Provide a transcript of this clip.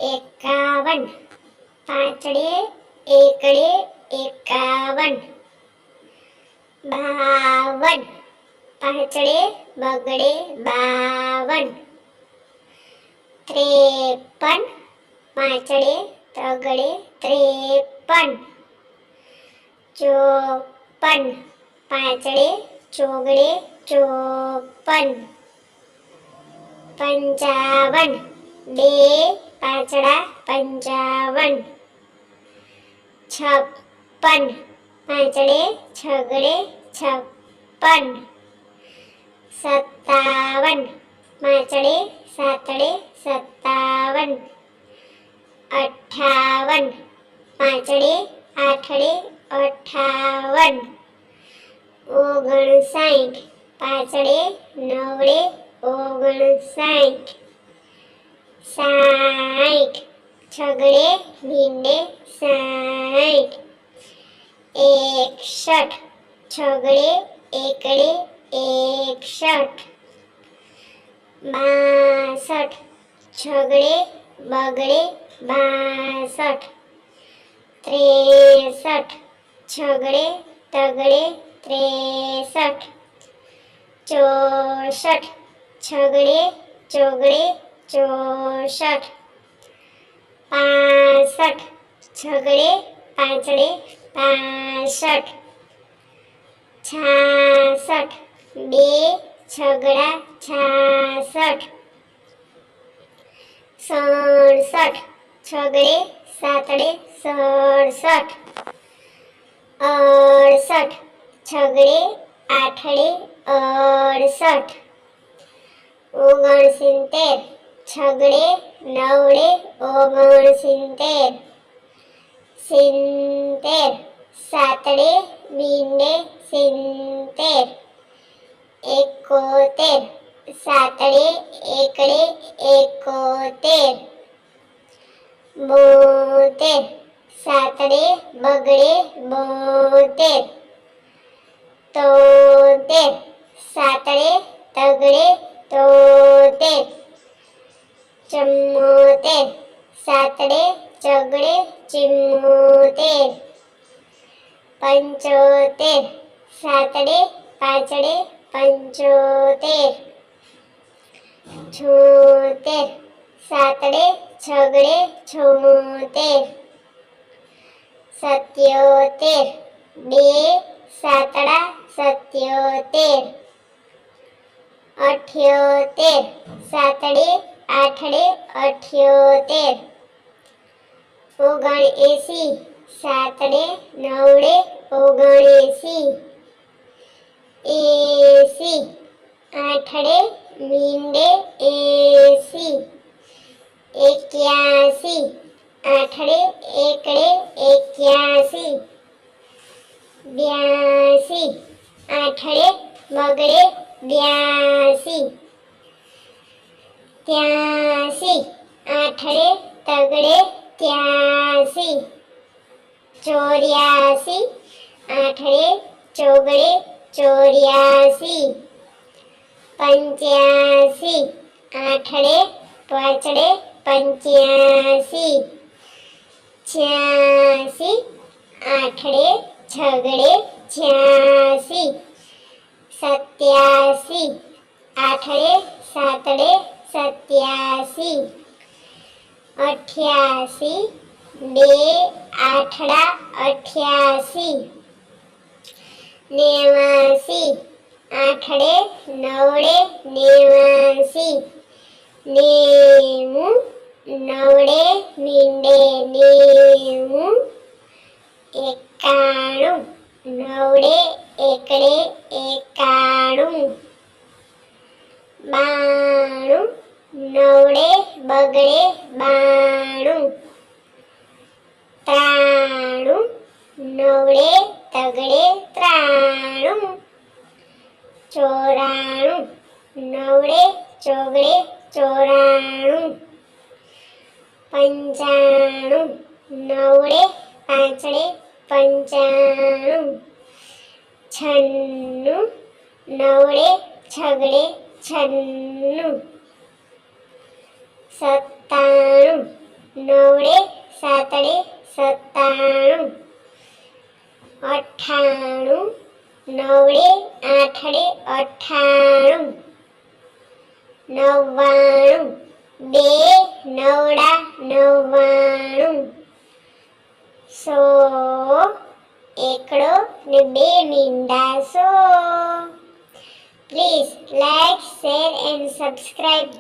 एकावन पांचड़े एकड़े एकावन। बावन पांचड़े बगड़े बावन। 53 पांचड़े तगड़े 53। 54 पांचड़े चोगड़े 54। 55 बे पांचड़ा 55। 56 पांचड़े छगड़े 56। 57 पांचड़े सातड़े 57। 58 पांचड़े आठड़े 58। 59 पांचड़े नवड़े 59। 60 छगड़े भिंडे 60। 61 छगड़े एकड़े 61। 62 छगड़े बगड़े 62। 63 छगड़े तगड़े 63। 64 छगड़े चोगड़े 64। 65 छगड़े पांचड़े 65। 66 बे छगड़ा 66। 67 छगड़े सातड़े 67। 68 छगड़े आठड़े 68। 69 छगड़े नवड़े 69। 70 सातड़े मींडे 70। 71 सातड़े एकड़े 71। 72 सातड़े बगड़े 72। 73 सातड़े तगड़े 73। 74 सातड़े चगड़े 74। 75 सातड़े पांचड़े 75। 76 सातड़े छगड़े 76। 77 बे सातड़ा 77। 78 सातड़े आठड़े 78। 79 सातड़े नवड़े 79। 80 आठड़े मींडे 80। 81 आठड़े एकड़े 81। 82 आठड़े बगड़े 82। 83 आठड़े तगड़े 83। 84 आठड़े चोगड़े 84। 85 आठड़े पांचड़े 85। 86 आठड़े छगड़े 86। 87 आठड़े सातड़े 87। 88 बे आठड़ा 88। 89 आठड़े नवड़े 89। 90 नवड़े मींडे 90। 91 नवड़े एकड़े 91। 92 नवड़े बगड़े 92। 93 नवड़े तगड़े 93। 94 नवड़े चोगड़े 94। 95 नवड़े पांचड़े 95। 96 नवड़े छगड़े 96। સત્તાણું, નવડે સાતડે સત્તાણું, 98, નવડે આઠડે 98, 99, બે નવડા 99, 100, એકડો ને બે મીંડા 100. Please like, share and subscribe.